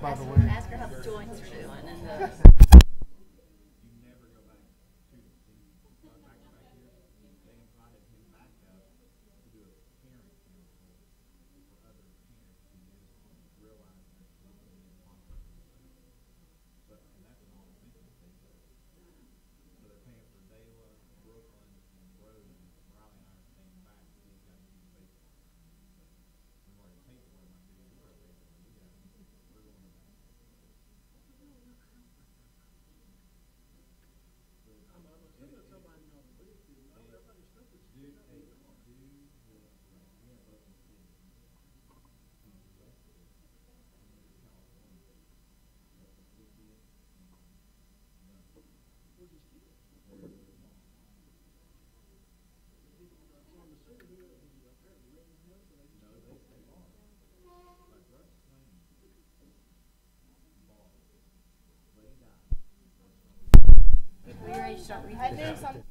by the way. Ask her how the joints are doing and the. Are you ready to start reading? I do some.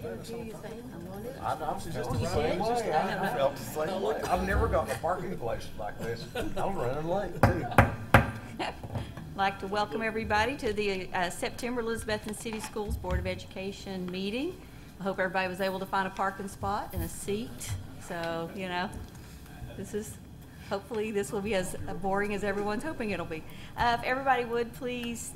I'm just the same way. I felt the same way. I've never gotten a parking place like this. I'm running late too. I'd like to welcome everybody to the September Elizabethton City Schools Board of Education meeting. I hope everybody was able to find a parking spot and a seat. So, you know, hopefully this will be as boring as everyone's hoping it'll be. If everybody would please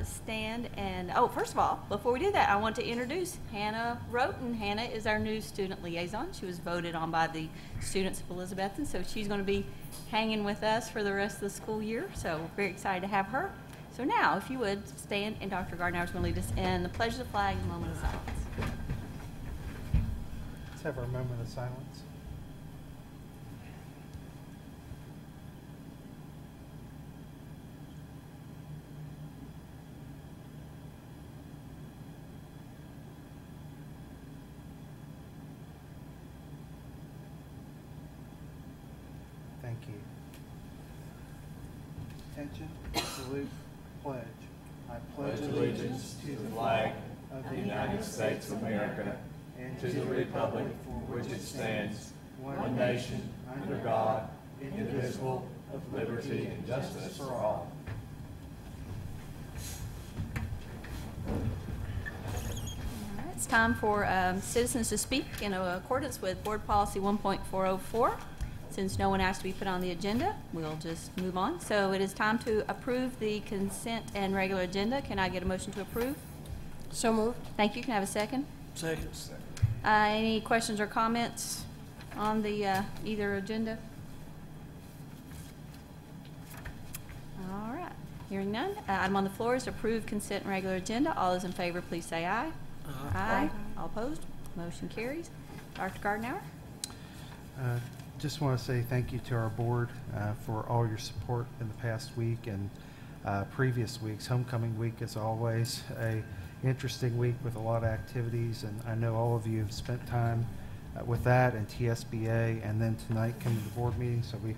stand and, first of all, before we do that, I want to introduce Hannah Roten. Hannah is our new student liaison. She was voted on by the students of Elizabethton, so she's going to be hanging with us for the rest of the school year. So we're very excited to have her. So now, if you would stand, and Dr. Gardner is going to lead us in the pledge of the flag and moment of silence. Let's have our moment of silence. Thank you. Attention, salute, pledge. I pledge allegiance to the flag of the United States of America and to the republic for which it stands, one nation, under God, indivisible, with liberty and justice for all. It's time for citizens to speak in accordance with Board Policy 1.404. Since no one asked to be put on the agenda, we'll just move on. So it is time to approve the consent and regular agenda. Can I get a motion to approve? So moved. Thank you. Can I have a second? Second. Any questions or comments on the either agenda? All right. Hearing none. Item on the floor is to approve consent and regular agenda. All those in favor, please say aye. Aye. All opposed? Motion carries. Dr. Gardner? Just want to say thank you to our board for all your support in the past week and previous weeks. Homecoming week is always a interesting week with a lot of activities, and I know all of you have spent time with that and TSBA, and then tonight coming to the board meeting, so we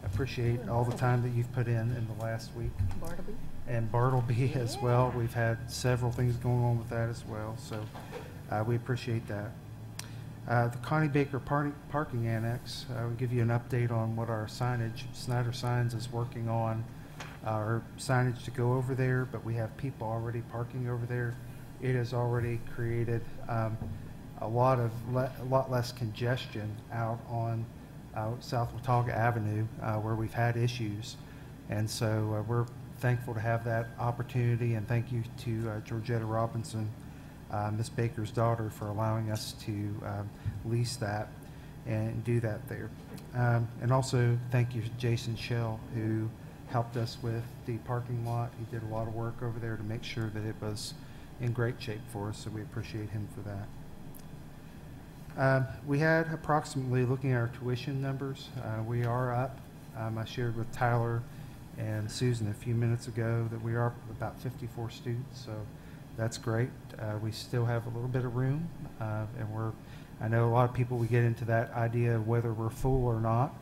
appreciate all the time that you've put in the last week. Bartleby. And Bartleby as well. We've had several things going on with that as well, so we appreciate that. The Connie Baker parking annex, we'll give you an update on what our signage, Snyder Signs is working on our signage to go over there, but we have people already parking over there. It has already created a lot less congestion out on South Watauga Avenue where we've had issues, and so we're thankful to have that opportunity, and thank you to Georgetta Robinson, Ms. Baker's daughter, for allowing us to lease that and do that there. And also thank you to Jason Shell, who helped us with the parking lot. He did a lot of work over there to make sure that it was in great shape for us, so we appreciate him for that. We had approximately, looking at our tuition numbers, we are up. I shared with Tyler and Susan a few minutes ago that we are about 54 students, so that's great. We still have a little bit of room, and I know a lot of people, we get into that idea of whether we're full or not.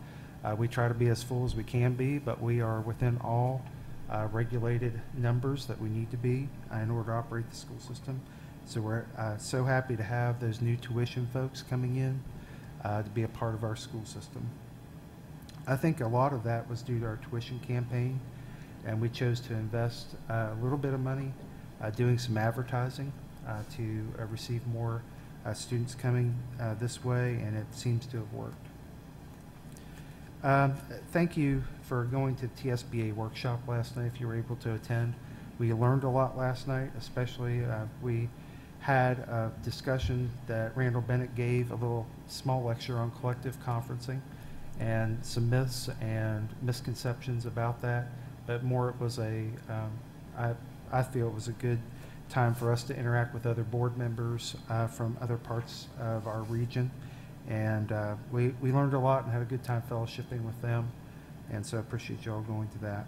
We try to be as full as we can be, but we are within all regulated numbers that we need to be in order to operate the school system. So we're so happy to have those new tuition folks coming in to be a part of our school system. I think a lot of that was due to our tuition campaign, and we chose to invest a little bit of money doing some advertising to receive more students coming this way, and it seems to have worked. Thank you for going to the TSBA workshop last night if you were able to attend. We learned a lot last night, especially we had a discussion that Randall Bennett gave, a little small lecture on collective conferencing and some myths and misconceptions about that, but more it was I feel it was a good time for us to interact with other board members from other parts of our region, and we learned a lot and had a good time fellowshipping with them, and so I appreciate you all going to that.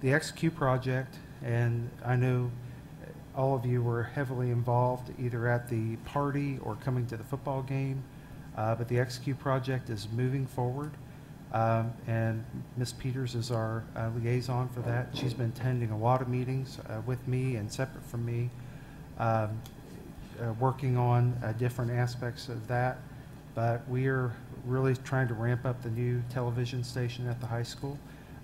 The XQ project, and I know all of you were heavily involved either at the party or coming to the football game, but the XQ project is moving forward. And Ms. Peters is our liaison for that. She's been attending a lot of meetings with me and separate from me. working on different aspects of that, but we are really trying to ramp up the new television station at the high school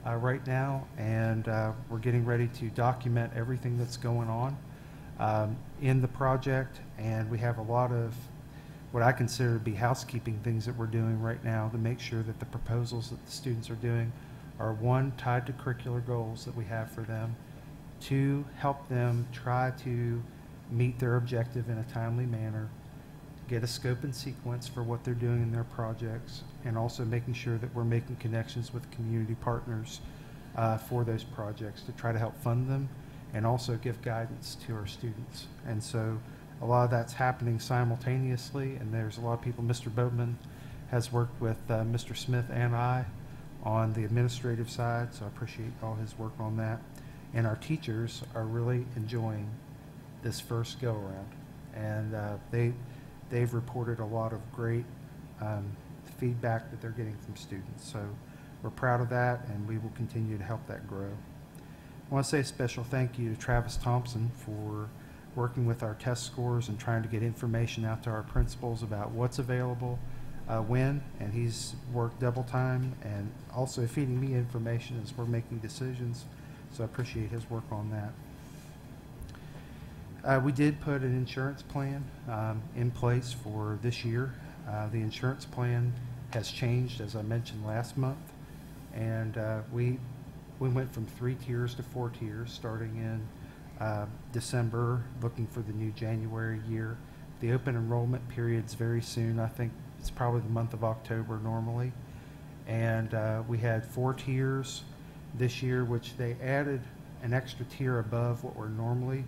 right now, and we're getting ready to document everything that's going on in the project, and we have a lot of what I consider to be housekeeping things that we're doing right now to make sure that the proposals that the students are doing are, one, tied to curricular goals that we have for them, two, help them try to meet their objective in a timely manner, get a scope and sequence for what they're doing in their projects, and also making sure that we're making connections with community partners for those projects to try to help fund them and also give guidance to our students. And so a lot of that's happening simultaneously, and there's a lot of people. Mr. Boatman has worked with Mr. Smith and I on the administrative side, so I appreciate all his work on that. And our teachers are really enjoying this first go-around, and they've reported a lot of great feedback that they're getting from students. So we're proud of that, and we will continue to help that grow. I want to say a special thank you to Travis Thompson for working with our test scores and trying to get information out to our principals about what's available, when, and he's worked double time and also feeding me information as we're making decisions. So I appreciate his work on that. We did put an insurance plan in place for this year. The insurance plan has changed, as I mentioned last month, and we went from 3 tiers to 4 tiers starting in December, looking for the new January year. The open enrollment period's very soon. I think it's probably the month of October normally. And we had 4 tiers this year, which they added an extra tier above what we're normally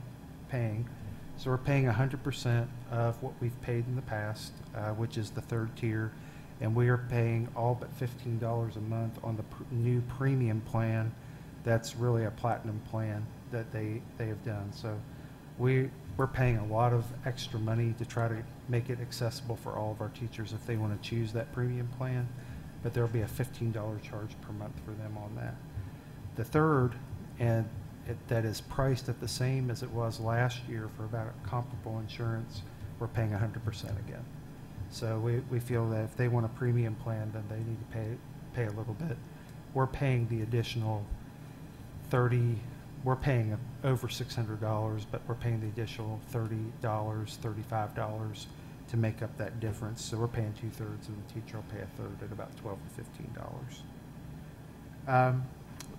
paying. So we're paying 100% of what we've paid in the past, which is the 3rd tier. And we are paying all but $15 a month on the new premium plan. That's really a platinum plan that they have done. So we're paying a lot of extra money to try to make it accessible for all of our teachers if they want to choose that premium plan, but there'll be a $15 charge per month for them on that. The 3rd, and that is priced at the same as it was last year for about a comparable insurance, we're paying 100% again. So we feel that if they want a premium plan, then they need to pay a little bit. We're paying the additional we're paying over $600, but we're paying the additional $30, $35 to make up that difference. So we're paying 2/3, and the teacher will pay a third at about $12 to $15.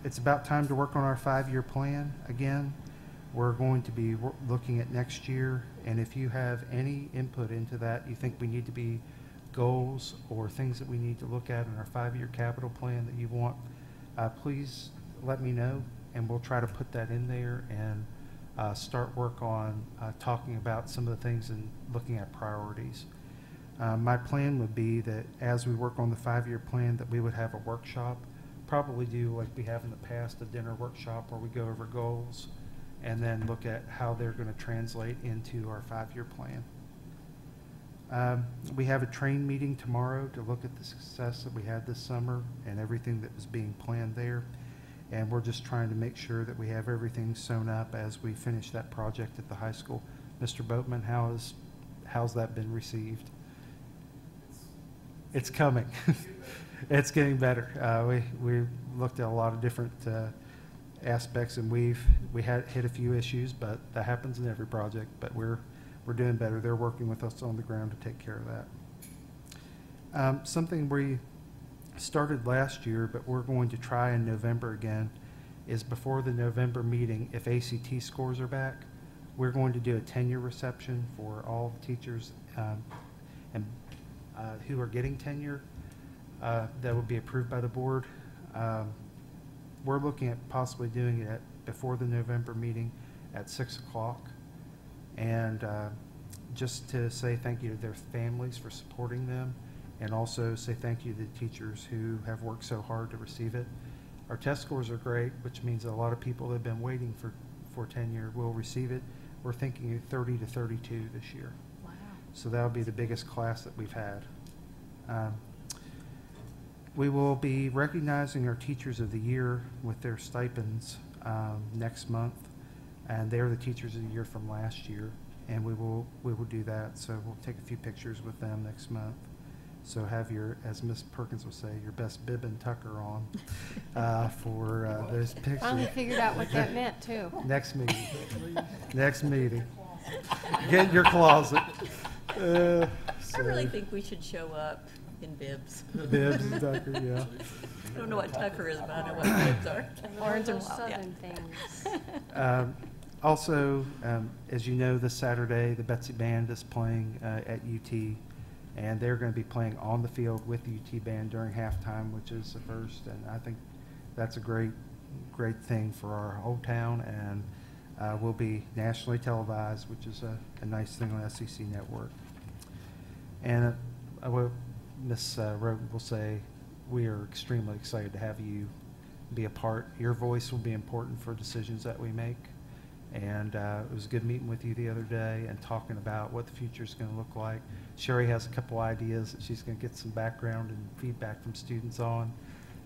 It's about time to work on our 5-year plan again. We're going to be looking at next year, and if you have any input into that, you think we need to be goals or things that we need to look at in our 5-year capital plan that you want, please let me know, and we'll try to put that in there and start work on talking about some of the things and looking at priorities. My plan would be that as we work on the 5-year plan, that we would have a workshop, probably do like we have in the past, a dinner workshop where we go over goals and then look at how they're going to translate into our 5-year plan. We have a train meeting tomorrow to look at the success that we had this summer and everything that was being planned there. And we're just trying to make sure that we have everything sewn up as we finish that project at the high school. Mr. Boatman, how's that been received? It's coming. It's getting better. We looked at a lot of different aspects, and we had hit a few issues, but that happens in every project. But we're doing better. They're working with us on the ground to take care of that. Something we started last year, but we're going to try in November again, is before the November meeting, if ACT scores are back, we're going to do a tenure reception for all the teachers who are getting tenure that will be approved by the board. We're looking at possibly doing it before the November meeting at 6 o'clock, and just to say thank you to their families for supporting them, and also say thank you to the teachers who have worked so hard to receive it. Our test scores are great, which means a lot of people that have been waiting for tenure will receive it. We're thinking 30 to 32 this year. Wow. So that'll be the biggest class that we've had. We will be recognizing our Teachers of the Year with their stipends next month, and they're the Teachers of the Year from last year. and we will do that. So we'll take a few pictures with them next month. So have your, as Miss Perkins will say, your best bib and tucker on for those pictures. Finally figured out what that meant too. Next meeting. Next meeting. Get in your closet. I really think we should show up in bibs. Bibs and tucker, yeah. I don't know what tucker is, but I know what bibs are. Orange and Those wild, yeah. southern things. Also, as you know, this Saturday, the Betsy Band is playing at UT, and they're going to be playing on the field with the UT Band during halftime, which is the first, and I think that's a great thing for our whole town, and will be nationally televised, which is a nice thing on SEC Network. And Ms. Roten will say, we are extremely excited to have you be a part. Your voice will be important for decisions that we make. And it was good meeting with you the other day and talking about what the future is going to look like. Sherry has a couple ideas that she's going to get some background and feedback from students on.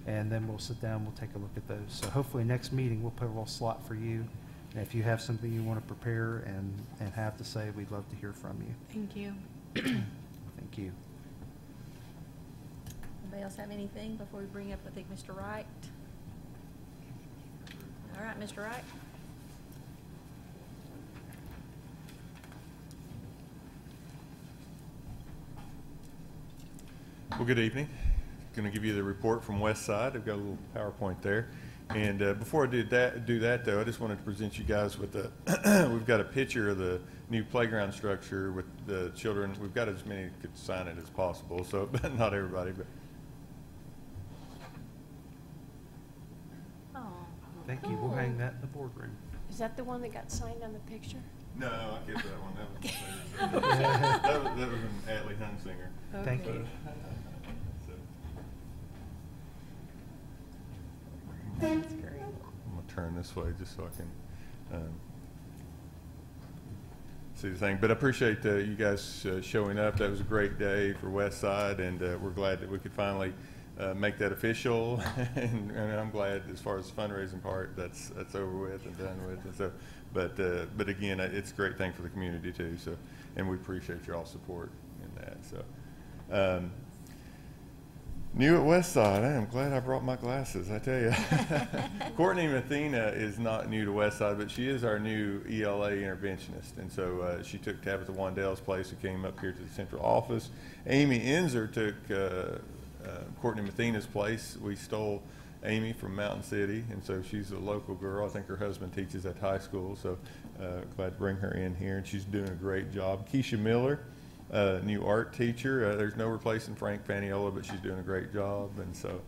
And then we'll sit down, we'll take a look at those. So hopefully next meeting we'll put a little slot for you. And if you have something you want to prepare and have to say, we'd love to hear from you. Thank you. Thank you. Anybody else have anything before we bring up, I think, Mr. Wright? All right, Mr. Wright. Well, good evening. Going to give you the report from West Side. I've got a little PowerPoint there. And before I do that, though, I just wanted to present you guys with we've got a picture of the new playground structure with the children. We've got as many could sign it as possible, so but not everybody. But Oh, Thank you. We'll hang that in the boardroom. Is that the one that got signed on the picture? no, I kept that one. That was an Atlee Hunsinger. Thank Okay. you. that's great. I'm going to turn this way just so I can see the thing. But I appreciate you guys showing up. That was a great day for West Side, and we're glad that we could finally make that official. and I'm glad as far as the fundraising part, that's over with and done with. And so, but again, it's a great thing for the community too. So, and we appreciate your all support in that. So. New at West Side. I am glad I brought my glasses, I tell you. Courtney Mathena is not new to West Side, but she is our new ELA interventionist. And so she took Tabitha Wandell's place, who came up here to the central office. Amy Enzer took Courtney Mathena's place. We stole Amy from Mountain City, and so she's a local girl. I think her husband teaches at high school, so glad to bring her in here, and she's doing a great job. Keisha Miller, new art teacher. There's no replacing Frank Faniola, but she's doing a great job. And so,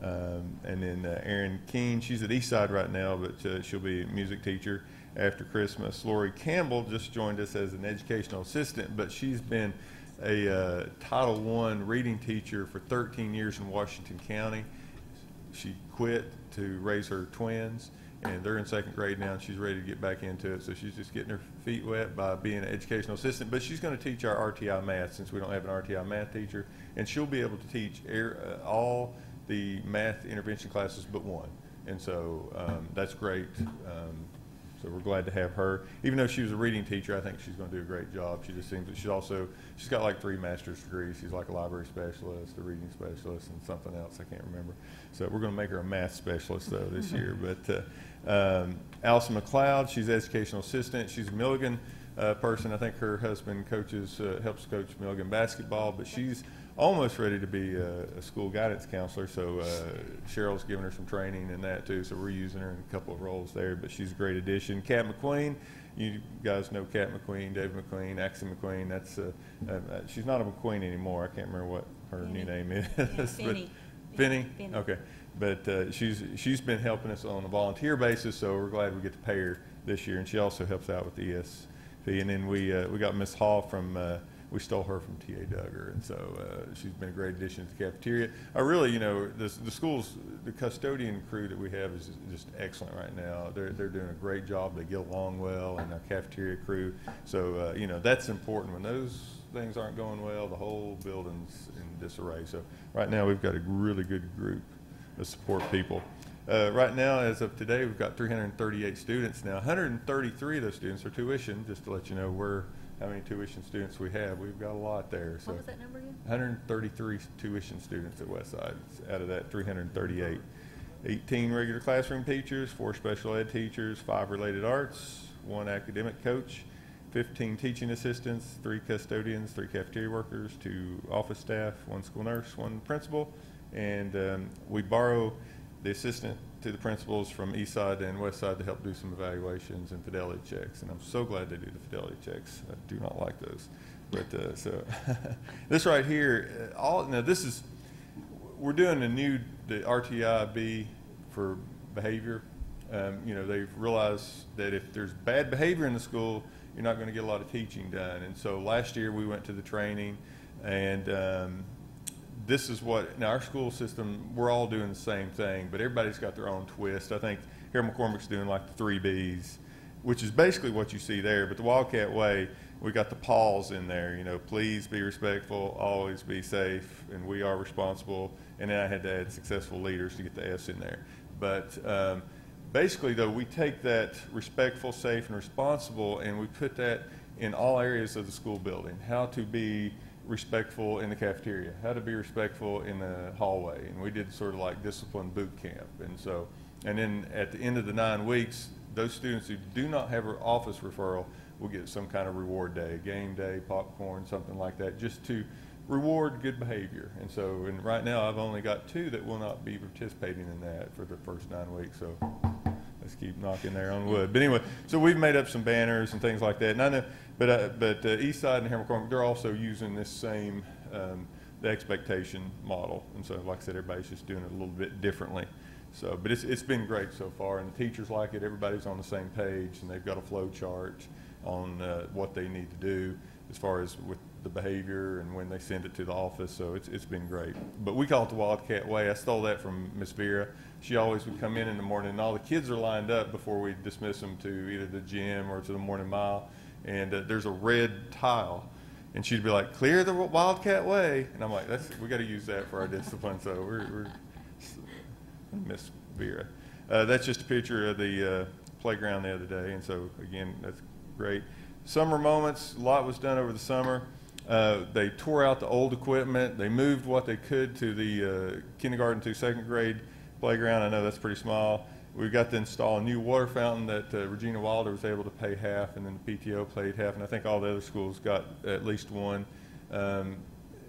and then Erin Keene, she's at Eastside right now, but she'll be a music teacher after Christmas. Lori Campbell just joined us as an educational assistant, but she's been a Title I reading teacher for 13 years in Washington County. She quit to raise her twins, and they're in second grade now, and she's ready to get back into it. So she's just getting her feet wet by being an educational assistant. But she's going to teach our RTI math, since we don't have an RTI math teacher, and she'll be able to teach all the math intervention classes but one. And so that's great. So we're glad to have her. Even though she was a reading teacher, I think she's going to do a great job. She just seems that she's got like 3 master's degrees. She's like a library specialist, a reading specialist, and something else I can't remember. So we're going to make her a math specialist though this year. But Allison McLeod, she's educational assistant. She's a Milligan person. I think her husband helps coach Milligan basketball, but she's almost ready to be a school guidance counselor. So Cheryl's giving her some training in that too. So we're using her in a couple of roles there, but she's a great addition. Kat McQueen, you guys know Kat McQueen, Dave McQueen, Axel McQueen. That's she's not a McQueen anymore. I can't remember what her new name is. Finney. Finney? Finney. Okay. But she's been helping us on a volunteer basis, so we're glad we get to pay her this year. And she also helps out with the ESP. And then we got Miss Hall from we stole her from T.A. Duggar, and so she's been a great addition to the cafeteria. I really, the schools, the custodian crew that we have is just excellent right now. They're doing a great job. They get along well, and our cafeteria crew. So that's important. When those things aren't going well, the whole building's in disarray. So right now we've got a really good group of support people. right now, as of today, we've got 338 students now. 133 of those students are tuition, just to let you know how many tuition students we have. We've got a lot there. So What was that number again? 133 tuition students at Westside. Out of that, 338. 18 regular classroom teachers, 4 special ed teachers, 5 related arts, 1 academic coach, 15 teaching assistants, 3 custodians, 3 cafeteria workers, 2 office staff, 1 school nurse, 1 principal, and we borrow the assistant to the principals from East Side and West Side to help do some evaluations and fidelity checks, and I'm so glad they do the fidelity checks. I do not like those, but so this right here, we're doing the RTIB for behavior. They've realized that if there's bad behavior in the school, you're not going to get a lot of teaching done. And so last year we went to the training, and this is now our school system, we're all doing the same thing, but everybody's got their own twist. I think Harold McCormick's doing like the 3 Bs, which is basically what you see there. But the Wildcat Way, we got the pause in there, please be respectful, always be safe, and we are responsible. And then I had to add successful leaders to get the S in there. But basically, though, we take that respectful, safe, and responsible, and we put that in all areas of the school building. How to be respectful in the cafeteria, how to be respectful in the hallway. And we did sort of like discipline boot camp. And then at the end of the 9 weeks, those students who do not have an office referral will get some kind of reward day, game day, popcorn, something like that, just to reward good behavior. And right now I've only got 2 that will not be participating in that for the first 9 weeks. So let's keep knocking there on wood. But anyway, so we've made up some banners and things like that. And I know, but East Side and Harold McCormick, they're also using this same the expectation model. And so, like I said, everybody's just doing it a little bit differently. So, but it's been great so far, and the teachers like it. Everybody's on the same page, and they've got a flow chart on what they need to do as far as with the behavior and when they send it to the office. So it's been great. But we call it the Wildcat Way. I stole that from Miss Vera. She always would come in the morning, and all the kids are lined up before we dismiss them to either the gym or to the morning mile. And there's a red tile, and she'd be like, "Clear the Wildcat Way," and I'm like, we got to use that for our discipline. So we're Miss Vera. That's just a picture of the playground the other day, and so again, that's great. Summer moments, a lot was done over the summer. They tore out the old equipment. They moved what they could to the kindergarten to 2nd grade playground. I know that's pretty small. We got to install a new water fountain that Regina Wilder was able to pay half, and then the PTO paid half, and I think all the other schools got at least one.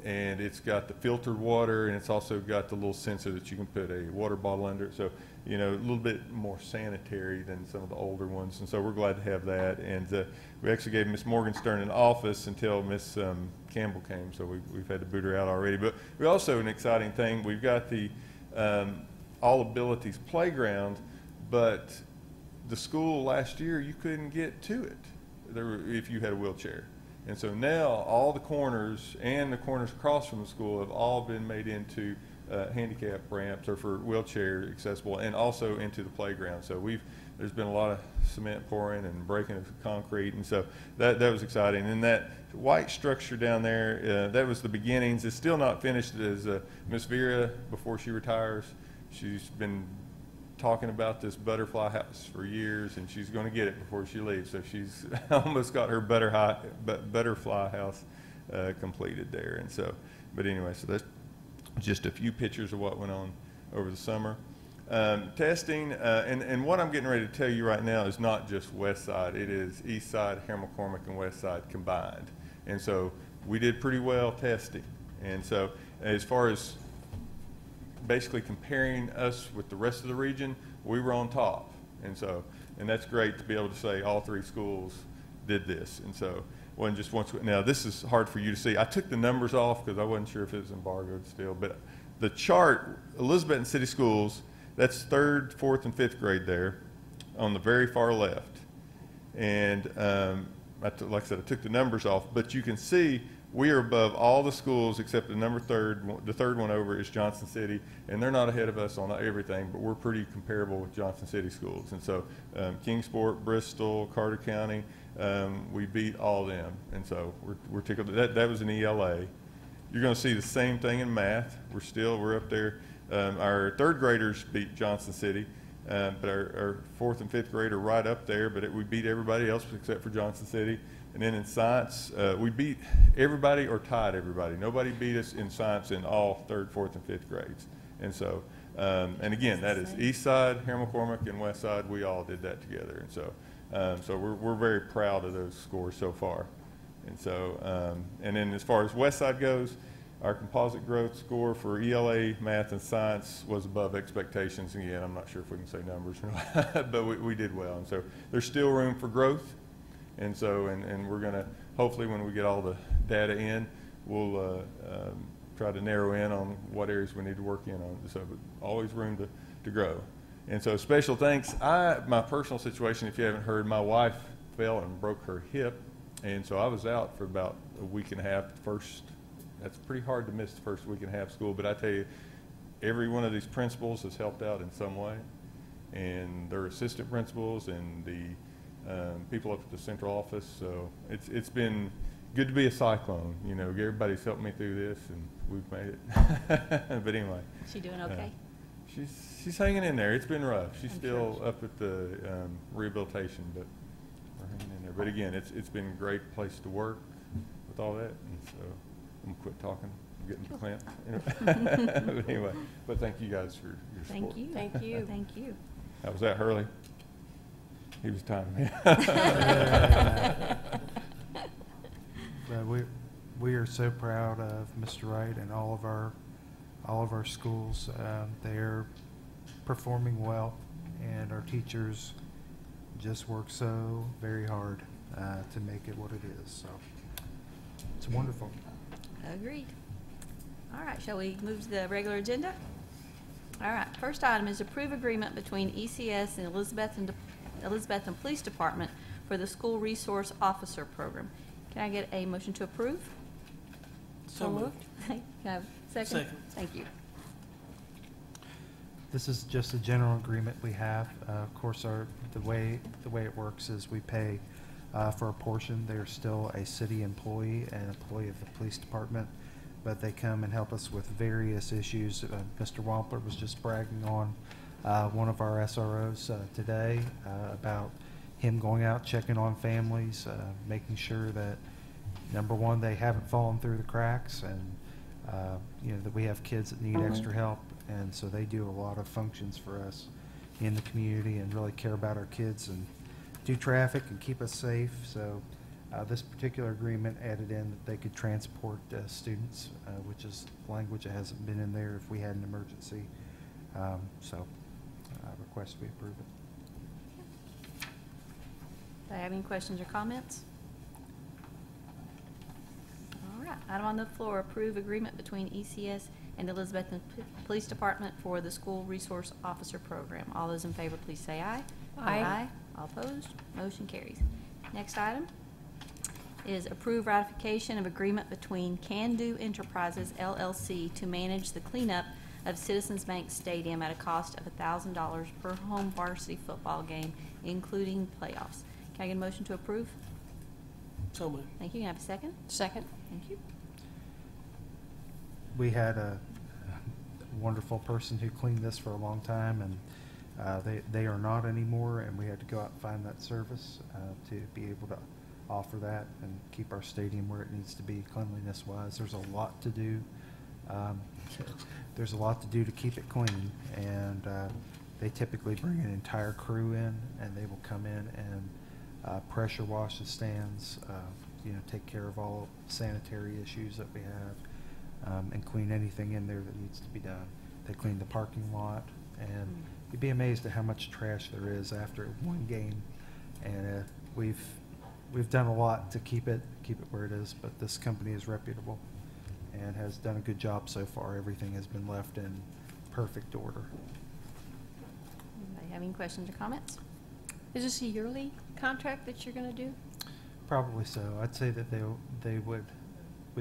And it's got the filtered water, and it's also got the little sensor that you can put a water bottle under it. So, a little bit more sanitary than some of the older ones. And so we're glad to have that. And we actually gave Miss Morgenstern an office until Miss Campbell came. So we've had to boot her out already. But we also, an exciting thing, we've got the All Abilities Playground, but the school last year, you couldn't get to it if you had a wheelchair. And so now all the corners and the corners across from the school have all been made into handicap ramps or for wheelchair accessible, and also into the playground. So there's been a lot of cement pouring and breaking of concrete, and so that was exciting. And that white structure down there, that was the beginnings. It's still not finished. As Miss Vera, before she retires, she's been talking about this butterfly house for years, and she's going to get it before she leaves. So she's almost got her butterfly house completed there. And so, but anyway, so that's just a few pictures of what went on over the summer. Testing, and what I'm getting ready to tell you right now is not just West Side. It is East Side, Harold McCormick, and West Side combined. And so we did pretty well testing. And so as far as basically comparing us with the rest of the region, we were on top. And that's great to be able to say all 3 schools did this. And so wasn't just once. Now this is hard for you to see. I took the numbers off because I wasn't sure if it was embargoed still. But the chart, Elizabethton City Schools, that's 3rd, 4th, and 5th grade there on the very far left. And like I said, I took the numbers off. But you can see we are above all the schools except the the 3rd one over is Johnson City, and they're not ahead of us on everything, but we're pretty comparable with Johnson City schools. And so Kingsport, Bristol, Carter County, we beat all them. And so we're tickled. That was an ELA. You're going to see the same thing in math. We're up there. Our third graders beat Johnson City, but our fourth and fifth grade are right up there, but we beat everybody else except for Johnson City. And then in science, we beat everybody or tied everybody. Nobody beat us in science in all third, fourth, and fifth grades. And so, and again, that is East Side, Harold McCormick, and West Side. We all did that together. And so, so we're very proud of those scores so far. And so, and then as far as West Side goes, our composite growth score for ELA, math, and science was above expectations. And again, I'm not sure if we can say numbers, but we did well. And so there's still room for growth. And so, and we're going to, hopefully when we get all the data in, we'll try to narrow in on what areas we need to work in on. So always room to grow. And so special thanks. My personal situation, if you haven't heard, my wife fell and broke her hip. And so I was out for about a week and a half. That's pretty hard to miss the first week and a half of school. But I tell you, every one of these principals has helped out in some way. And their assistant principals and the people up at the central office. So it's been good to be a cyclone. You know, everybody's helped me through this, and we've made it. But anyway. Is she doing okay? She's hanging in there. It's been rough. She's still up at the rehabilitation, but we're hanging in there. But again, it's been a great place to work with all that. And so I'm gonna quit talking. I'm getting to clamp. But anyway, but thank you guys for your support. Thank you. Thank you. Thank you. How was that, Hurley? He was timing me. But we are so proud of Mr. Wright and all of our schools. They're performing well, and our teachers just work so very hard to make it what it is. So it's wonderful. Agreed. All right, shall we move to the regular agenda? All right, first item is approve agreement between ECS and Elizabethton Police Department for the School Resource Officer Program. Can I get a motion to approve? So moved. Can I have a second? Second. Thank you. This is just a general agreement we have. Of course, the way it works is we pay for a portion. They're still a city employee and employee of the police department, but they come and help us with various issues. Mr. Wampler was just bragging on one of our SROs today about him going out, checking on families, making sure that, number one, they haven't fallen through the cracks, and that we have kids that need extra help. And so they do a lot of functions for us in the community and really care about our kids and do traffic and keep us safe. So this particular agreement added in that they could transport students, which is language that hasn't been in there if we had an emergency. So I request we approve it. Do I have any questions or comments? All right, item on the floor, approve agreement between ECS and Elizabethton Police Department for the School Resource Officer Program. All those in favor, please say aye. Aye. All opposed, motion carries. Next item is approve ratification of agreement between Can Do Enterprises LLC to manage the cleanup of Citizens Bank Stadium at a cost of $1,000 per home varsity football game, including playoffs. Can I get a motion to approve? So moved. Thank you. Can I have a second? Second. Thank you. We had a wonderful person who cleaned this for a long time, and they are not anymore, and we had to go out and find that service to be able to offer that and keep our stadium where it needs to be cleanliness-wise. There's a lot to do. There's a lot to do to keep it clean, and they typically bring an entire crew in, and they will come in and pressure wash the stands, take care of all sanitary issues that we have, and clean anything in there that needs to be done. They clean the parking lot, and you'd be amazed at how much trash there is after one game. And we've done a lot to keep it where it is, but this company is reputable and has done a good job so far. Everything has been left in perfect order. Anybody have any questions or comments? Is this a yearly contract that you're going to do? Probably so. I'd say that we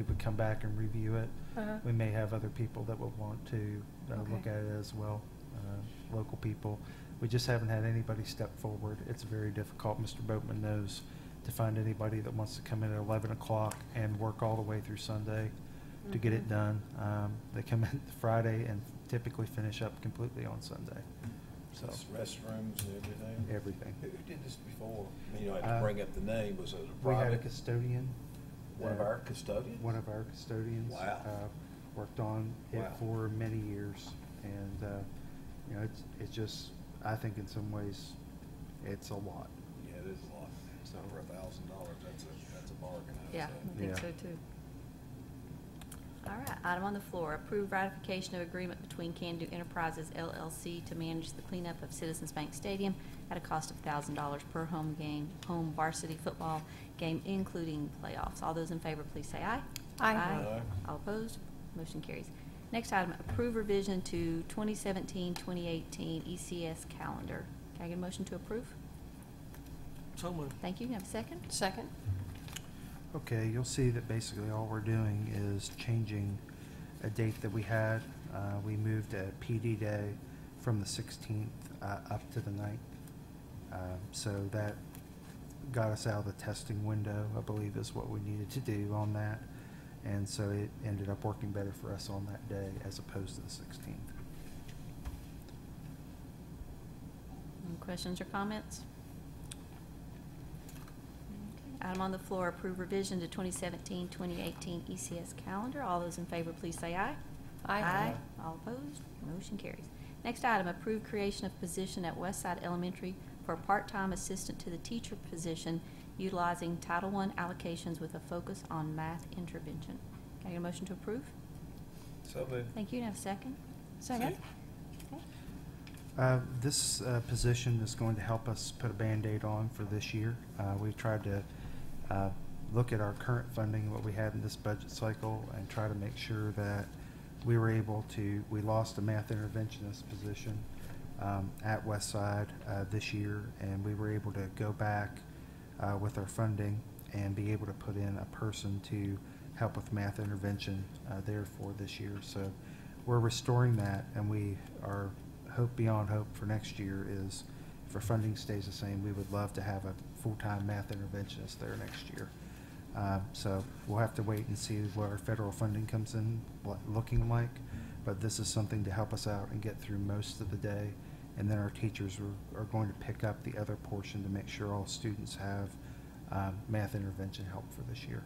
would come back and review it. We may have other people that would want to look at it as well, local people. We just haven't had anybody step forward. It's very difficult. Mr. Boatman knows to find anybody that wants to come in at 11 o'clock and work all the way through Sunday to get it done. They come in Friday and typically finish up completely on Sunday. So Restrooms and everything? everything. Who did this before? I mean, you don't have to bring up the name. Was it a We had a private? custodian. One of that- our custodians? One of our custodians. Wow. Worked on it Wow. for many years, and you know, it's just, I think in some ways, it's a lot. Yeah, it is a lot. So- For $1,000, that's a bargain. I would Yeah, say. I think Yeah. so too. All right, item on the floor, approve ratification of agreement between Can-Do Enterprises LLC to manage the cleanup of Citizens Bank Stadium at a cost of $1,000 per home game, home varsity football game, including playoffs. All those in favor, please say aye. Aye. Aye. All opposed, motion carries. Next item, approve revision to 2017-2018 ECS calendar. Can I get a motion to approve? So moved. Thank you. Can I have a second? Second. Okay, you'll see that basically all we're doing is changing a date that we had. We moved a PD day from the 16th up to the 9th. So that got us out of the testing window, I believe is what we needed to do on that. And so it ended up working better for us on that day as opposed to the 16th. Any questions or comments? Okay. Item on the floor, approve revision to 2017-2018 ECS calendar. All those in favor, please say aye. Aye. All opposed? Motion carries. Next item, approve creation of position at Westside Elementary for part-time assistant to the teacher position utilizing Title I allocations with a focus on math intervention. Can I get a motion to approve? So moved. Thank you. Can I have a second? Second. Okay. This position is going to help us put a Band-Aid on for this year. We've tried to look at our current funding, what we had in this budget cycle, and try to make sure that we were able to, we lost a math interventionist position at Westside this year, and we were able to go back with our funding and be able to put in a person to help with math intervention there for this year. So we're restoring that, and we are hope beyond hope for next year is if our funding stays the same, we would love to have a full-time math interventionist there next year. So we'll have to wait and see what our federal funding comes in looking like, but this is something to help us out and get through most of the day, and then our teachers are going to pick up the other portion to make sure all students have math intervention help for this year.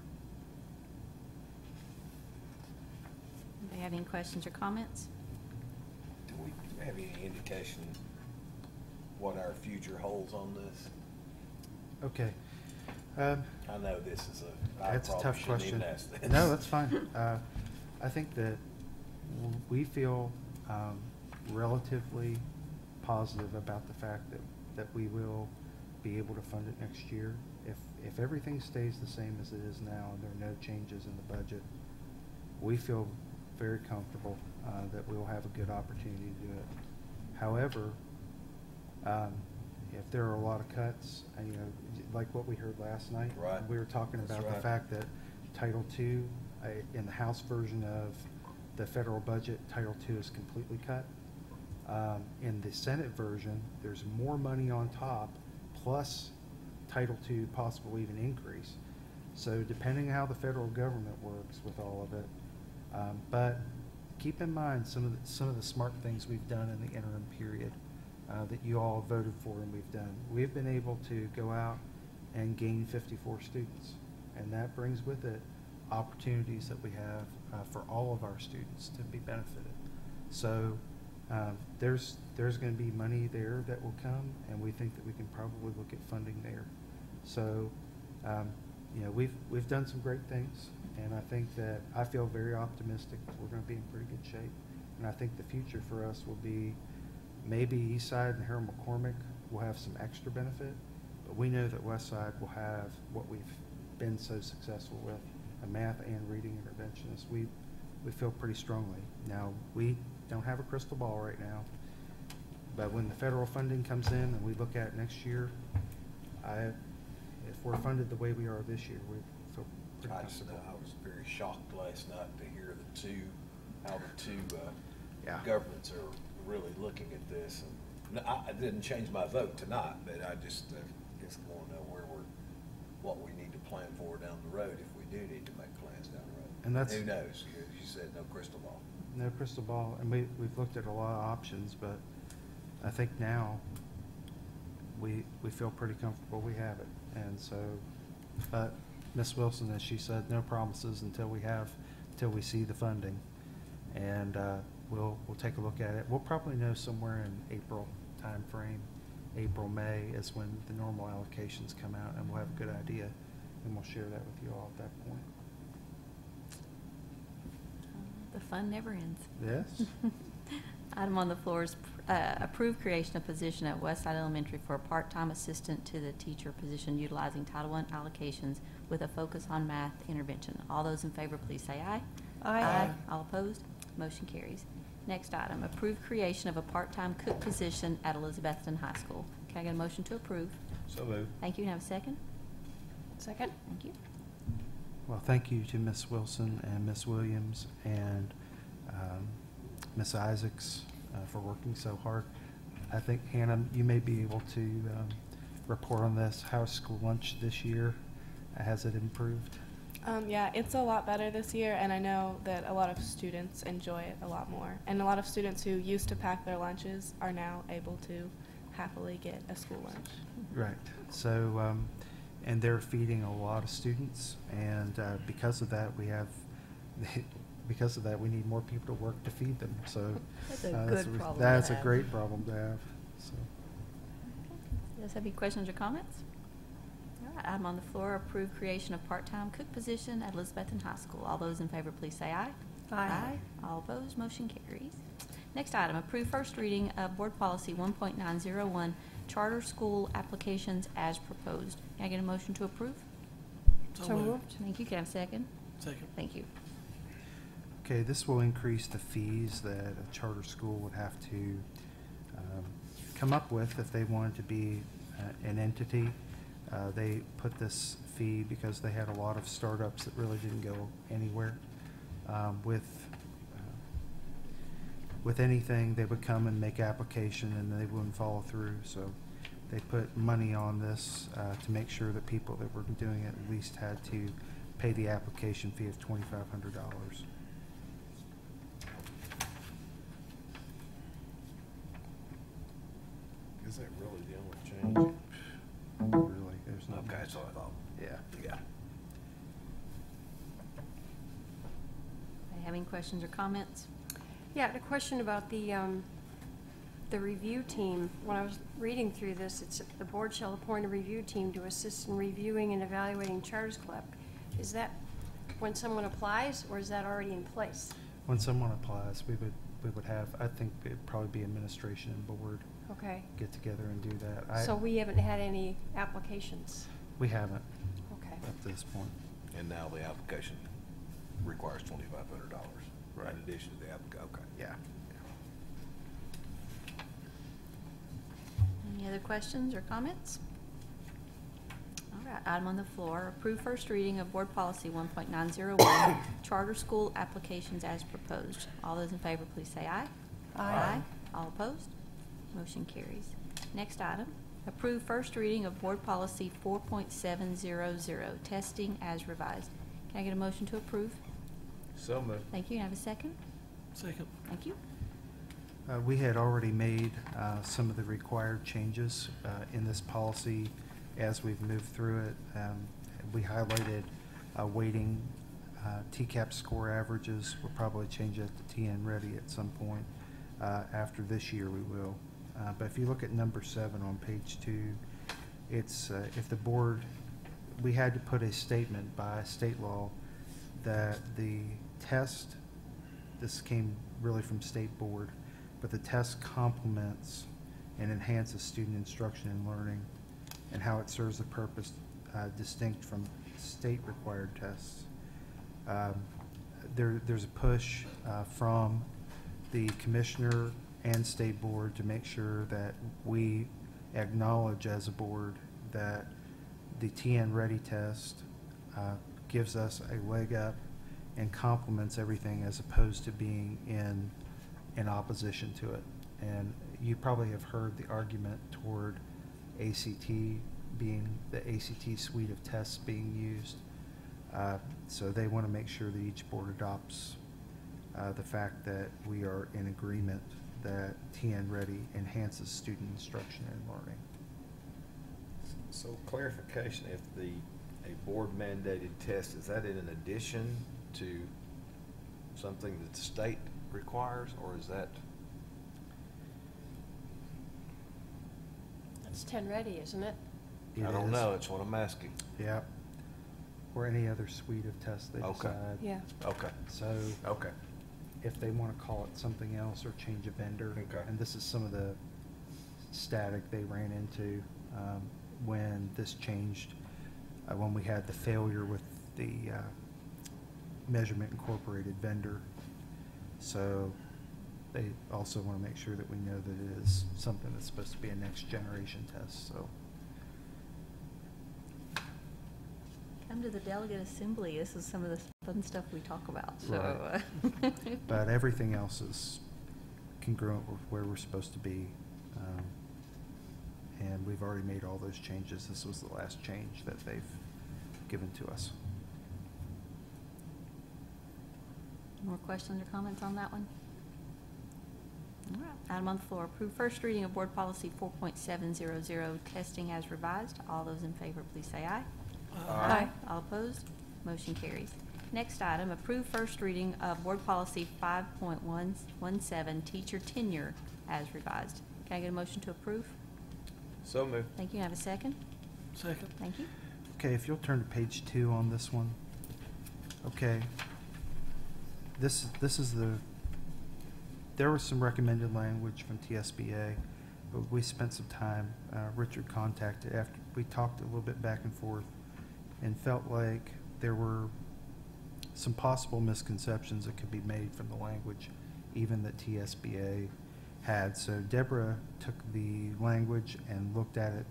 Anybody have any questions or comments? Do we have any indication what our future holds on this? Okay. I know this is I That's a probably tough shouldn't question. even ask this. No, that's fine. I think that we feel relatively positive about the fact that we will be able to fund it next year. If everything stays the same as it is now and there are no changes in the budget, we feel very comfortable that we will have a good opportunity to do it. However, if there are a lot of cuts, and, you know, like what we heard last night, Right. we were talking That's about the right. fact that Title II, in the House version of the federal budget, Title II is completely cut. In the Senate version, there's more money on top, plus Title II possible even increase. So depending how the federal government works with all of it, but keep in mind some of the smart things we've done in the interim period that you all voted for and we've done. We've been able to go out and gain 54 students, and that brings with it opportunities that we have for all of our students to be benefited. So there's going to be money there that will come, and we think that we can probably look at funding there. So you know, we've done some great things, and I think that I feel very optimistic that we're going to be in pretty good shape. And I think the future for us will be maybe Eastside and Harold McCormick will have some extra benefit, but we know that Westside will have what we've been so successful with, a math and reading interventionist. We feel pretty strongly. Now, we don't have a crystal ball right now, but when the federal funding comes in and we look at next year, if we're funded the way we are this year, we feel pretty comfortable. I was very shocked last night to hear how the two Yeah. governments are really looking at this. And I didn't change my vote tonight, but I just want to know what we need to plan for down the road if we do need to make plans down the road. And that's- who knows? You said no crystal ball. no crystal ball, and we've looked at a lot of options, but I think now we feel pretty comfortable we have it. And so, but Ms. Wilson, as she said, no promises until we see the funding. And we'll take a look at it. We'll probably know somewhere in April timeframe. April, May is when the normal allocations come out, and we'll have a good idea, and we'll share that with you all at that point. The fun never ends. Yes? Item on the floor is approve creation of position at Westside Elementary for a part-time assistant to the teacher position utilizing Title I allocations with a focus on math intervention. All those in favor, please say aye. Aye. All opposed? Motion carries. Next item, approve creation of a part-time cook position at Elizabethton High School. Can I get a motion to approve? So moved. Thank you. Can I have a second? Second? Thank you. Well, thank you to Ms. Wilson and Ms. Williams and Ms. Isaacs for working so hard. I think, Hannah, you may be able to report on this. How's school lunch this year? Has it improved? Yeah, it's a lot better this year, and I know that a lot of students enjoy it a lot more. And a lot of students who used to pack their lunches are now able to happily get a school lunch. Right. So, and they're feeding a lot of students, and because of that, we need more people to work to feed them. So That's a good problem to that's a have. great problem to have. So. Does have any questions or comments? All right, item on the floor, approve creation of part-time cook position at Elizabethton High School. All those in favor, please say aye. Aye. All opposed, motion carries. Next item, approve first reading of Board Policy 1.901, Charter School Applications as proposed. Can I get a motion to approve? So moved. Thank you. Can I have a second? Second. Thank you. Okay, this will increase the fees that a charter school would have to come up with if they wanted to be an entity. They put this fee because they had a lot of startups that really didn't go anywhere. With anything, they would come and make application and they wouldn't follow through. So they put money on this to make sure that people that were doing it at least had to pay the application fee of $2,500. Is that really the only change? Really, there's no. Okay, so I thought. Yeah. Yeah. Have any questions or comments? Yeah, the question about the review team. When I was reading through this, it's the board shall appoint a review team to assist in reviewing and evaluating charters collect. Is that when someone applies, or is that already in place? When someone applies, we would have, I think it'd probably be administration and board Okay. get together and do that. So we haven't had any applications? We haven't Okay. at this point. And now the application requires $2,500. Right. In addition to the application, okay. Yeah. Any other questions or comments? All right, item on the floor, approve first reading of Board Policy 1.901, Charter School Applications as proposed. All those in favor, please say aye. Aye. All opposed? Motion carries. Next item, approve first reading of Board Policy 4.700, Testing as revised. Can I get a motion to approve? So moved. Thank you. Can I have a second? Second. Thank you. We had already made some of the required changes in this policy as we've moved through it. We highlighted weighting TCAP score averages. We'll probably change that to TN Ready at some point. After this year we will. But if you look at number 7 on page 2, it's if the board, we had to put a statement by state law that the test, this came really from state board, but the test complements and enhances student instruction and learning and how it serves the purpose distinct from state required tests. There's a push from the commissioner and state board to make sure that we acknowledge as a board that the TN Ready test gives us a leg up and complements everything as opposed to being in opposition to it. And you probably have heard the argument toward ACT being the ACT suite of tests being used. So they want to make sure that each board adopts the fact that we are in agreement that TN Ready enhances student instruction and learning. So clarification, if a board mandated test, is that in addition to something that the state requires, or is that? It's 10 ready, isn't it? I don't know, that's what I'm asking. Yeah. Or any other suite of tests they Okay. decide. Yeah. Okay, So okay. if they want to call it something else or change a vendor, Okay. and this is some of the static they ran into when this changed, when we had the failure with the Measurement Incorporated vendor. So they also want to make sure that we know that it is something that's supposed to be a next generation test. So Come to the delegate assembly. This is some of the fun stuff we talk about. So, but everything else is congruent with where we're supposed to be. And we've already made all those changes. This was the last change that they've given to us. more questions or comments on that one? All right. Item on the floor, approve first reading of Board Policy 4.700, testing as revised. All those in favor, please say aye. Aye. All opposed? Motion carries. Next item, approve first reading of Board Policy 5.117, teacher tenure as revised. Can I get a motion to approve? So moved. Thank you. Have a second? Second. Thank you. Okay, if you'll turn to page 2 on this one. Okay. This is there was some recommended language from TSBA, but we spent some time, Richard contacted after we talked a little bit back and forth and felt like there were some possible misconceptions that could be made from the language, even that TSBA had. So Deborah took the language and looked at it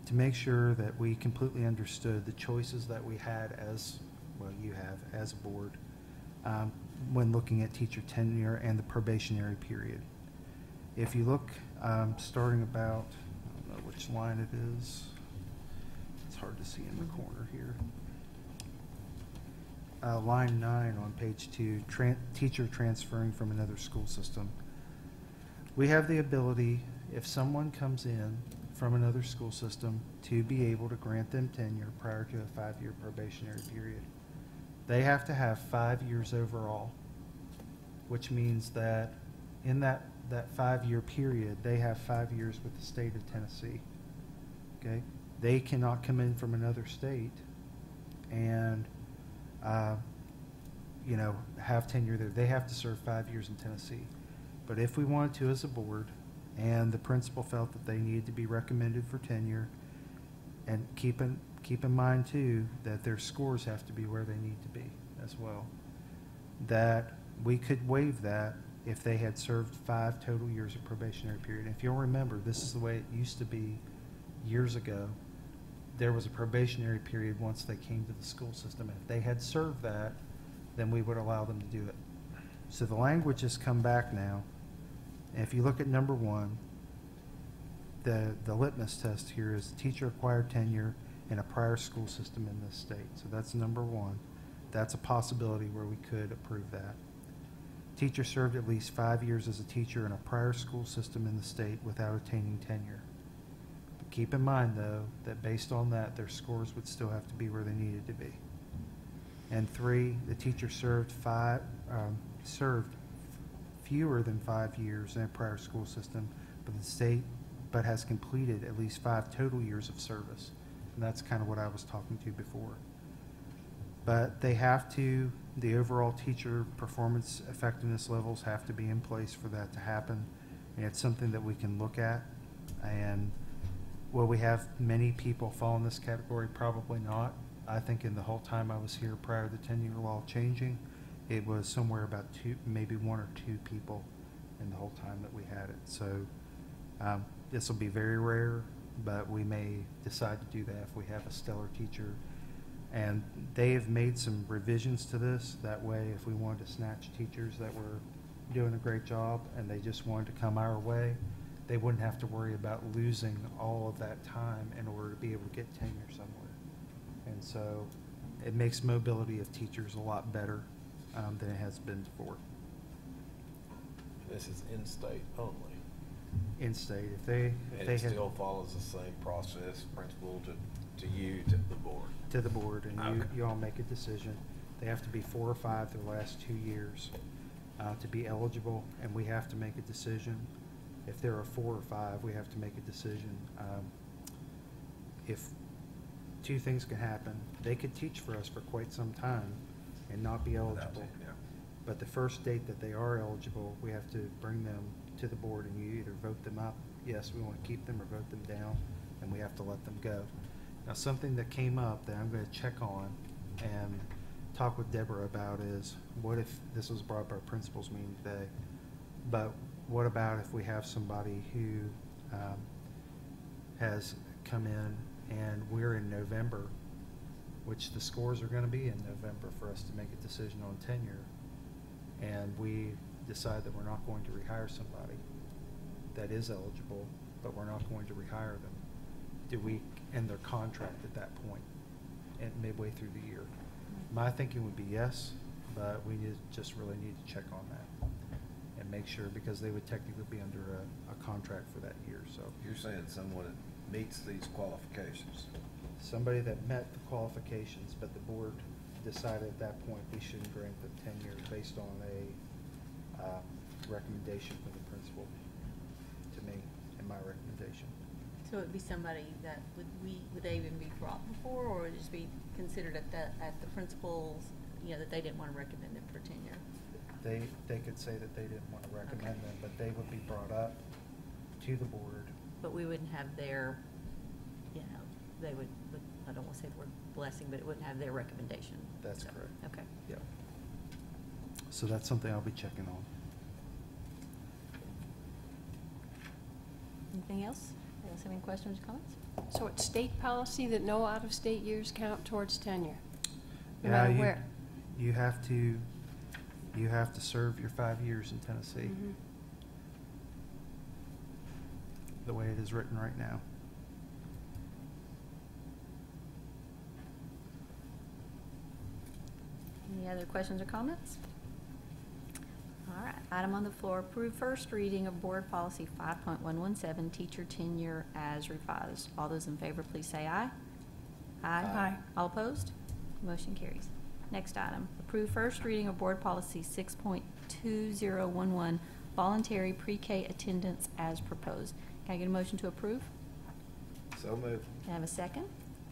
to make sure that we completely understood the choices that we had as, well, you have as a board, when looking at teacher tenure and the probationary period. If you look, starting about, I don't know which line it is. It's hard to see in the corner here. Line 9 on page 2, teacher transferring from another school system. We have the ability, if someone comes in from another school system, to be able to grant them tenure prior to a 5-year probationary period. They have to have 5 years overall, which means that in that 5-year period, they have 5 years with the state of Tennessee. Okay? They cannot come in from another state and have tenure there. They have to serve 5 years in Tennessee. But if we wanted to as a board, and the principal felt that they needed to be recommended for tenure, and keep in mind too that their scores have to be where they need to be as well, that we could waive that if they had served 5 total years of probationary period. If you'll remember, this is the way it used to be years ago. There was a probationary period once they came to the school system, and if they had served that, then we would allow them to do it. So the language has come back now. And if you look at number 1, the litmus test here is teacher acquired tenure in a prior school system in this state. So that's number 1. That's a possibility where we could approve that. Teacher served at least 5 years as a teacher in a prior school system in the state without attaining tenure. But keep in mind, though, that based on that, their scores would still have to be where they needed to be. And 3, the teacher served fewer than 5 years in a prior school system, but has completed at least 5 total years of service. And that's kind of what I was talking to before. But they have to, the overall teacher performance effectiveness levels have to be in place for that to happen. And it's something that we can look at. And will we have many people fall in this category? Probably not. I think in the whole time I was here prior to the tenure law changing, it was somewhere about 2, maybe 1 or 2 people in the whole time that we had it. So this will be very rare, but we may decide to do that if we have a stellar teacher. And they have made some revisions to this. That way, if we wanted to snatch teachers that were doing a great job and they just wanted to come our way, they wouldn't have to worry about losing all of that time in order to be able to get tenure somewhere. And so it makes mobility of teachers a lot better than it has been before. This is in-state only. in-state. If they And it have still follows the same process, principal to you, to the board. to the board, and Okay. you all make a decision. They have to be 4 or 5 the last 2 years to be eligible, and we have to make a decision. If there are 4 or 5, we have to make a decision. If 2 things can happen, they could teach for us for quite some time and not be eligible. Yeah. But the first date that they are eligible, we have to bring them to the board, and you either vote them up, yes, we want to keep them, or vote them down, and we have to let them go. Now, something that came up that I'm going to check on and talk with Deborah about is, what if, this was brought up at our principals meeting today, but what about if we have somebody who has come in and we're in November, which the scores are going to be in November for us to make a decision on tenure, and we decide that we're not going to rehire somebody that is eligible, but we're not going to rehire them, do we end their contract at that point, at midway through the year? My thinking would be yes, but we just really need to check on that and make sure, because they would technically be under a contract for that year. So You're saying someone that meets these qualifications. somebody that met the qualifications, but the board decided at that point we shouldn't grant them tenure based on a recommendation from the principal to me, and my recommendation. So it'd be somebody that, would they even be brought before, or would it just be considered at the principal's, that they didn't want to recommend them for tenure? They could say that they didn't want to recommend Okay. them, but they would be brought up to the board. But we wouldn't have their, they would, I don't want to say the word blessing, but it wouldn't have their recommendation. That's So, correct. Okay. Yep. So that's something I'll be checking on. Anything else? Anyone else have any questions or comments? So it's state policy that no out-of-state years count towards tenure, no Yeah, matter you- where? You have to serve your 5 years in Tennessee, Mhm. the way it is written right now. Any other questions or comments? All right, item on the floor, approve first reading of Board Policy 5.117, teacher tenure as revised. All those in favor, please say aye. Aye. All opposed? Motion carries. Next item, approve first reading of Board Policy 6.2011, voluntary pre-K attendance as proposed. Can I get a motion to approve? So moved. Can I have a second?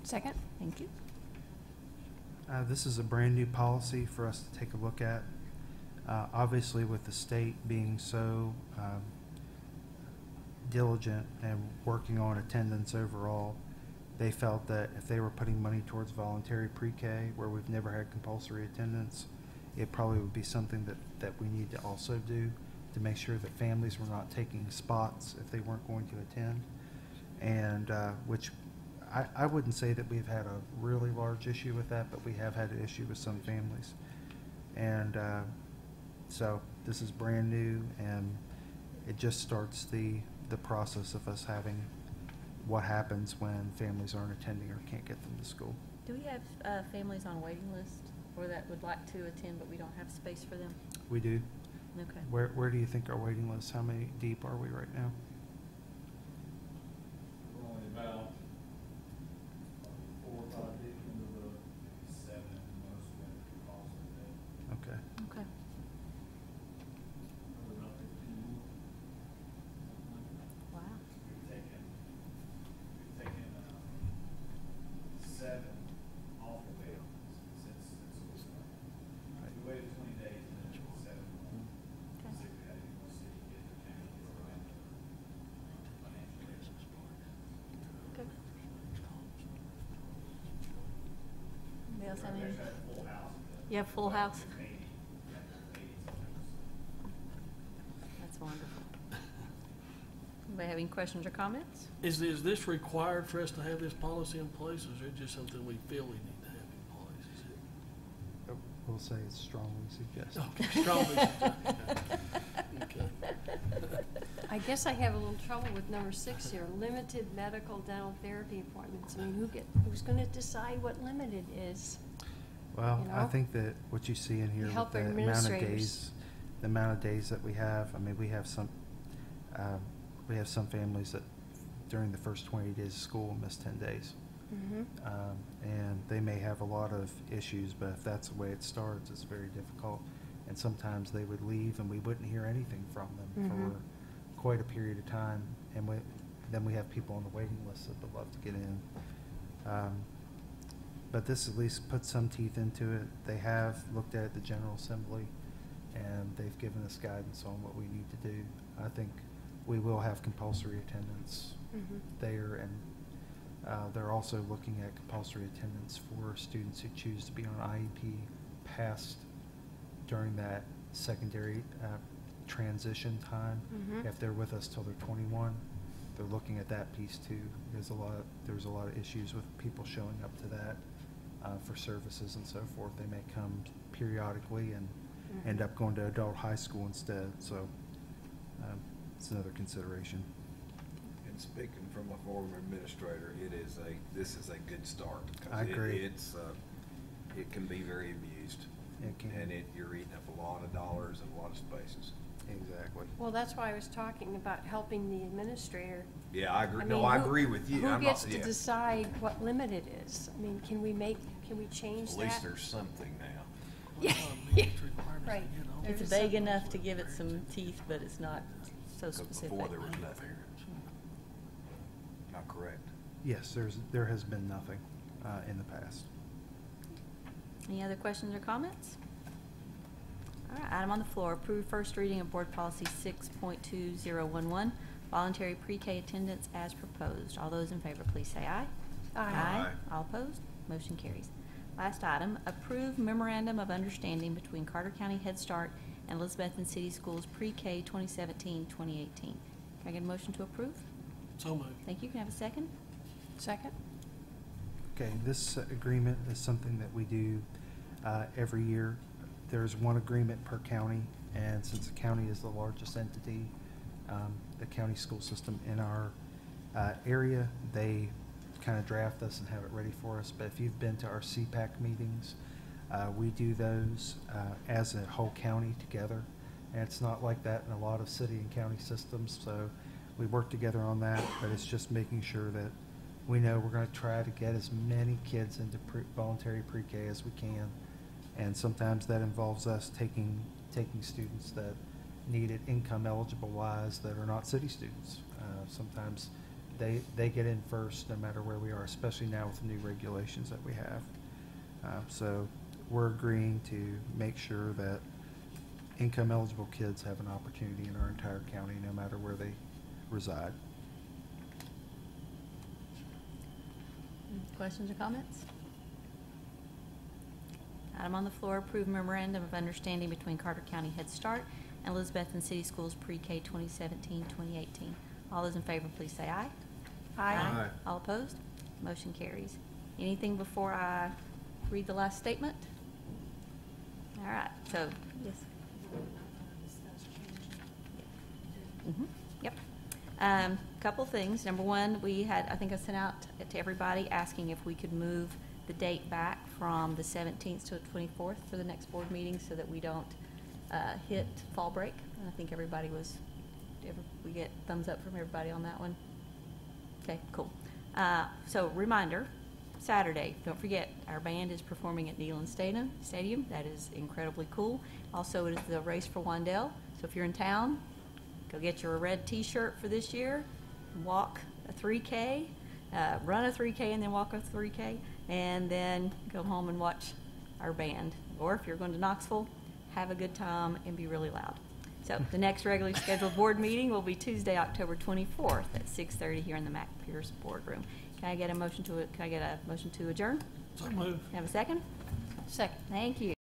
Second? Thank you. This is a brand-new policy for us to take a look at. Obviously, with the state being so diligent and working on attendance overall, they felt that if they were putting money towards voluntary pre-K, where we've never had compulsory attendance, it probably would be something that we need to also do to make sure that families were not taking spots if they weren't going to attend, and which I wouldn't say that we've had a really large issue with that, but we have had an issue with some families. And so this is brand new, and it just starts the process of us having what happens when families aren't attending or can't get them to school. Do we have families on waiting list or that would like to attend but we don't have space for them? We do. Okay. Where do you think our waiting list, how many deep are we right now? We're only about 4 or 5 deep into the 7 at the most we have calls a day. Okay. Okay. Probably about 15 more. Wow. We've taken 7 off the wait since we started. We waited 20 days and then 7 more. Okay. See if we had any more city get their families around financial aid. Okay. Anybody else have any? Actually, had a full house. You have full house? 80 That's wonderful. Anybody have any questions or comments? Is this required for us to have this policy in place, or is it just something we feel we need to have in place? Is it- We'll say it's strongly suggested. Okay, strongly Okay. I guess I have a little trouble with number 6 here, limited medical dental therapy appointments. I mean, who's going to decide what limited is? Well, You I know? think that what you see in here with Help the amount of administrators. days the amount of days that we have. I mean, we have some families that during the first 20 days of school miss 10 days. And they may have a lot of issues, but if that's the way it starts, it's very difficult. And sometimes they would leave and we wouldn't hear anything from them for quite a period of time. And then we have people on the waiting list that would love to get in. But this at least puts some teeth into it. They have looked at the General Assembly and they've given us guidance on what we need to do. I think we will have compulsory attendance there, and they're also looking at compulsory attendance for students who choose to be on IEP past during that secondary transition time. If they're with us till they're 21, they're looking at that piece too. There's a lot of issues with people showing up to that for services and so forth. They may come periodically and end up going to adult high school instead. So it's another consideration. And speaking from a former administrator, this is a good start. 'Cause I agree. It can be very abused. It can. And you're eating up a lot of dollars and a lot of spaces. Exactly. Well, that's why I was talking about helping the administrator. Yeah, I agree. I No, mean, I who- agree with you. Who I'm gets not, to yeah. decide what limit it is? I mean, can we change At that? least there's something now. Yeah. Right. It's There's vague something. enough to give it some teeth, but it's not so 'Cause specific. before there was nothing. Not correct. Yes, there has been nothing in the past. Any other questions or comments? All right, item on the floor, approve first reading of Board Policy 6.2011, voluntary pre-K attendance as proposed. All those in favor, please say aye. Aye. All opposed? Motion carries. Last item, approve memorandum of understanding between Carter County Head Start and Elizabethton City Schools pre-K 2017-2018. Can I get a motion to approve? So moved. Thank you. Can I have a second? Second? Okay, this agreement is something that we do every year. There's one agreement per county, and since the county is the largest entity, the county school system in our area, they kind of draft us and have it ready for us. But if you've been to our CPAC meetings, we do those as a whole county together, and it's not like that in a lot of city and county systems, so we work together on that, but it's just making sure that we know we're going to try to get as many kids into voluntary pre-K as we can, and sometimes that involves us taking students that need it income eligible wise that are not city students. Sometimes they get in first no matter where we are, especially now with the new regulations that we have. So we're agreeing to make sure that income eligible kids have an opportunity in our entire county no matter where they reside. Questions or comments? Item on the floor, approve memorandum of understanding between Carter County Head Start and Elizabethton City Schools pre-K 2017-2018. All those in favor, please say aye. Aye. All opposed? Motion carries. Anything before I read the last statement? All right, so, yes. Yep. Couple things. Number one, I think I sent out to everybody asking if we could move the date back from the 17th to the 24th for the next board meeting so that we don't hit fall break. And I think we get thumbs up from everybody on that one. Okay, cool. So reminder, Saturday, don't forget, our band is performing at Neyland Stadium. That is incredibly cool. Also, it is the Race for Wandell. So if you're in town, go get your red t-shirt for this year, walk a 3K, run a 3K and then walk a 3K, and then go home and watch our band. Or if you're going to Knoxville, have a good time and be really loud. So the next regularly scheduled board meeting will be Tuesday, October 24th at 6:30 here in the Mac Pierce boardroom. Can I get a motion to adjourn? So moved. Have a second? Second. Thank you.